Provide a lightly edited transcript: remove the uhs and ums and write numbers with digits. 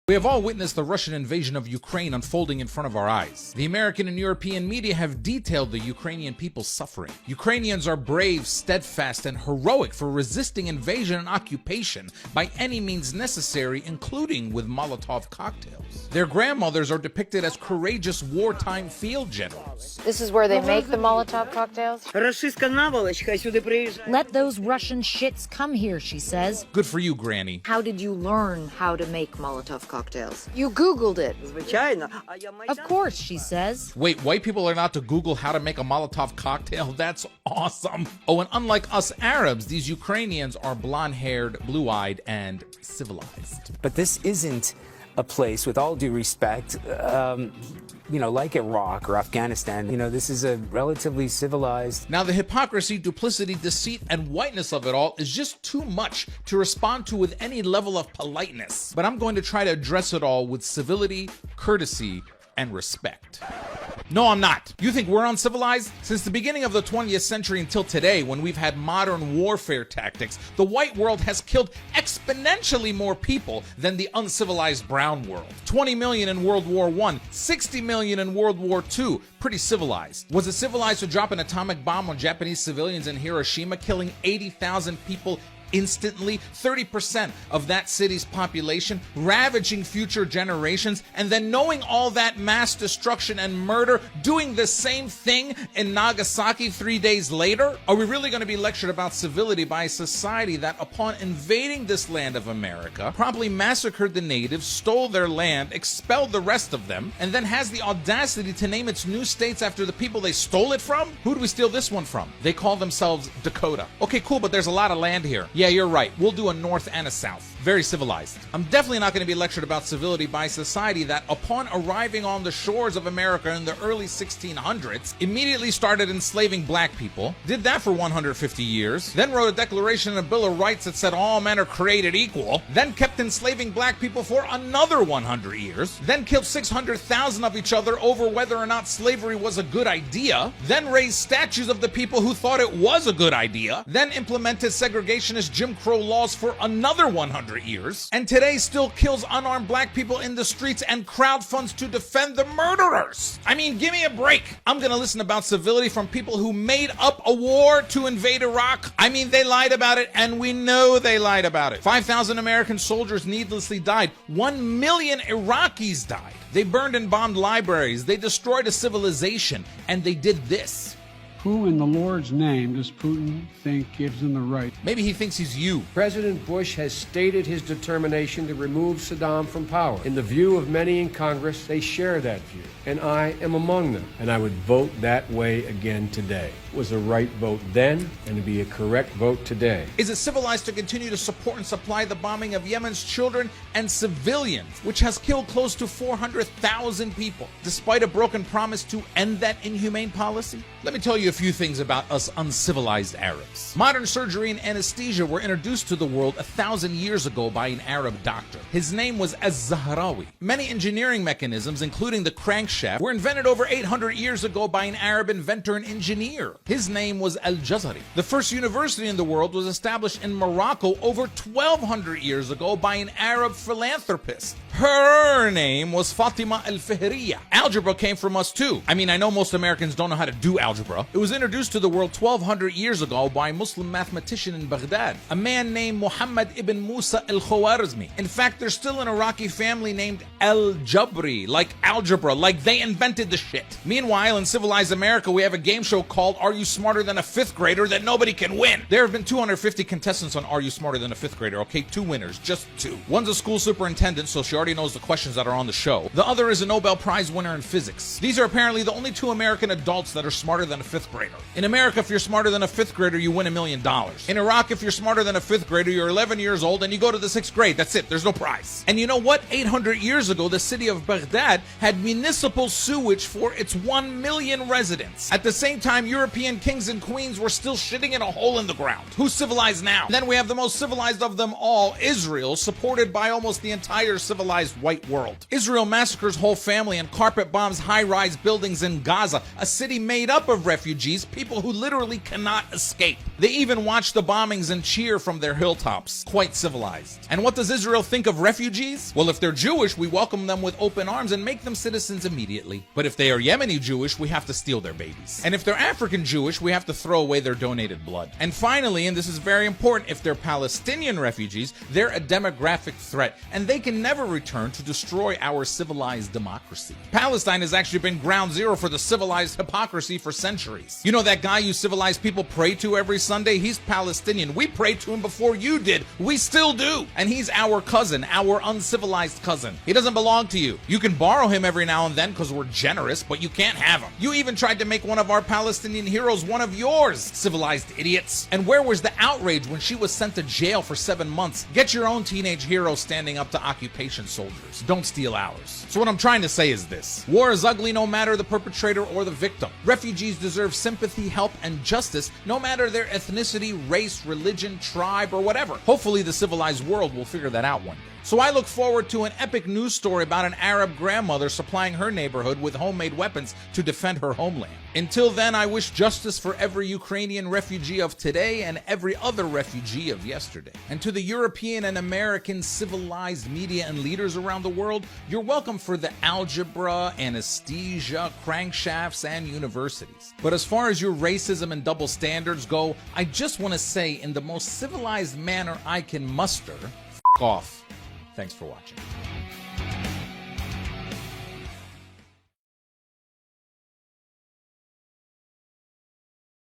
We have all witnessed the Russian invasion of Ukraine unfolding in front of our eyes. The American and European media have detailed the Ukrainian people's suffering. Ukrainians are brave, steadfast, and heroic for resisting invasion and occupation by any means necessary, including with Molotov cocktails. Their grandmothers are depicted as courageous wartime field generals. This is where they make the Molotov cocktails? Let those Russian shits come here, she says. Good for you, Granny. How did you learn how to make Molotov cocktails? You Googled it. Of course, she says. Wait, white people are not to Google how to make a Molotov cocktail? That's awesome. Oh, and unlike us Arabs, these Ukrainians are blonde-haired, blue-eyed, and civilized. But this isn't a place, with all due respect, like Iraq or Afghanistan. This is a relatively civilized... Now, the hypocrisy, duplicity, deceit, and whiteness of it all is just too much to respond to with any level of politeness. But I'm going to try to address it all with civility, courtesy, and respect. No, I'm not. You think we're uncivilized? Since the beginning of the 20th century until today, when we've had modern warfare tactics, the white world has killed exponentially more people than the uncivilized brown world. 20 million in World War I, 60 million in World War II. Pretty civilized. Was it civilized to drop an atomic bomb on Japanese civilians in Hiroshima, killing 80,000 people instantly, 30% of that city's population, ravaging future generations, and then knowing all that mass destruction and murder, doing the same thing in Nagasaki 3 days later? Are we really going to be lectured about civility by a society that, upon invading this land of America, promptly massacred the natives, stole their land, expelled the rest of them, and then has the audacity to name its new states after the people they stole it from? Who do we steal this one from? They call themselves Dakota. Okay, cool, but there's a lot of land here. Yeah, you're right. We'll do a north and a south. Very civilized. I'm definitely not going to be lectured about civility by a society that, upon arriving on the shores of America in the early 1600s, immediately started enslaving black people, did that for 150 years, then wrote a declaration and a Bill of Rights that said all men are created equal, then kept enslaving black people for another 100 years, then killed 600,000 of each other over whether or not slavery was a good idea, then raised statues of the people who thought it was a good idea, then implemented segregationist Jim Crow laws for another 100 years, and today still kills unarmed black people in the streets and crowdfunds to defend the murderers. I mean, give me a break. I'm gonna listen about civility from people who made up a war to invade Iraq. I mean, they lied about it, and we know they lied about it. 5,000 American soldiers needlessly died. 1 million Iraqis died. They burned and bombed libraries. They destroyed a civilization, and they did this. Who in the Lord's name does Putin think gives him the right? Maybe he thinks he's you. President Bush has stated his determination to remove Saddam from power. In the view of many in Congress, they share that view, and I am among them. And I would vote that way again today. It was a right vote then, and to be a correct vote today. Is it civilized to continue to support and supply the bombing of Yemen's children and civilians, which has killed close to 400,000 people, despite a broken promise to end that inhumane policy? Let me tell you a few things about us uncivilized Arabs. Modern surgery and anesthesia were introduced to the world 1,000 years ago by an Arab doctor. His name was Az-Zahrawi. Many engineering mechanisms, including the crankshaft, were invented over 800 years ago by an Arab inventor and engineer. His name was Al-Jazari. The first university in the world was established in Morocco over 1,200 years ago by an Arab philanthropist. Her name was Fatima al-Fihriya. Algebra came from us too. I mean, I know most Americans don't know how to do algebra. It was introduced to the world 1,200 years ago by a Muslim mathematician in Baghdad, a man named Muhammad ibn Musa al-Khwarizmi. In fact, there's still an Iraqi family named al-Jabri, like algebra, like they invented the shit. Meanwhile, in civilized America, we have a game show called Are You Smarter Than a Fifth Grader that nobody can win. There have been 250 contestants on Are You Smarter Than a Fifth Grader, okay? 2 winners, just 2. One's a school superintendent, so she already knows the questions that are on the show. The other is a Nobel Prize winner in physics. These are apparently the only 2 American adults that are smarter than a 5th grader. In America, if you're smarter than a 5th grader, you win $1 million. In Iraq, if you're smarter than a 5th grader, you're 11 years old and you go to the 6th grade. That's it. There's no prize. And you know what? 800 years ago, the city of Baghdad had municipal sewage for its 1 million residents. At the same time, European kings and queens were still shitting in a hole in the ground. Who's civilized now? Then we have the most civilized of them all, Israel, supported by almost the entire civilized white world. Israel massacres whole family and carpet bombs high-rise buildings in Gaza, a city made up of refugees refugees, people who literally cannot escape. They even watch the bombings and cheer from their hilltops. Quite civilized. And what does Israel think of refugees? Well, if they're Jewish, we welcome them with open arms and make them citizens immediately. But if they are Yemeni Jewish, we have to steal their babies. And if they're African Jewish, we have to throw away their donated blood. And finally, and this is very important, if they're Palestinian refugees, they're a demographic threat, and they can never return to destroy our civilized democracy. Palestine has actually been ground zero for the civilized hypocrisy for centuries. You know that guy you civilized people pray to every Sunday? He's Palestinian. We prayed to him before you did. We still do. And he's our cousin, our uncivilized cousin. He doesn't belong to you. You can borrow him every now and then because we're generous, but you can't have him. You even tried to make one of our Palestinian heroes one of yours, civilized idiots. And where was the outrage when she was sent to jail for 7 months? Get your own teenage hero standing up to occupation soldiers. Don't steal ours. So what I'm trying to say is this. War is ugly no matter the perpetrator or the victim. Refugees deserve sympathy, help, and justice no matter their ethnicity, race, religion, tribe, or whatever. Hopefully the civilized world will figure that out one day. So I look forward to an epic news story about an Arab grandmother supplying her neighborhood with homemade weapons to defend her homeland. Until then, I wish justice for every Ukrainian refugee of today and every other refugee of yesterday. And to the European and American civilized media and leaders around the world, you're welcome for the algebra, anesthesia, crankshafts, and universities. But as far as your racism and double standards go, I just want to say in the most civilized manner I can muster, f*** off. Thanks for watching.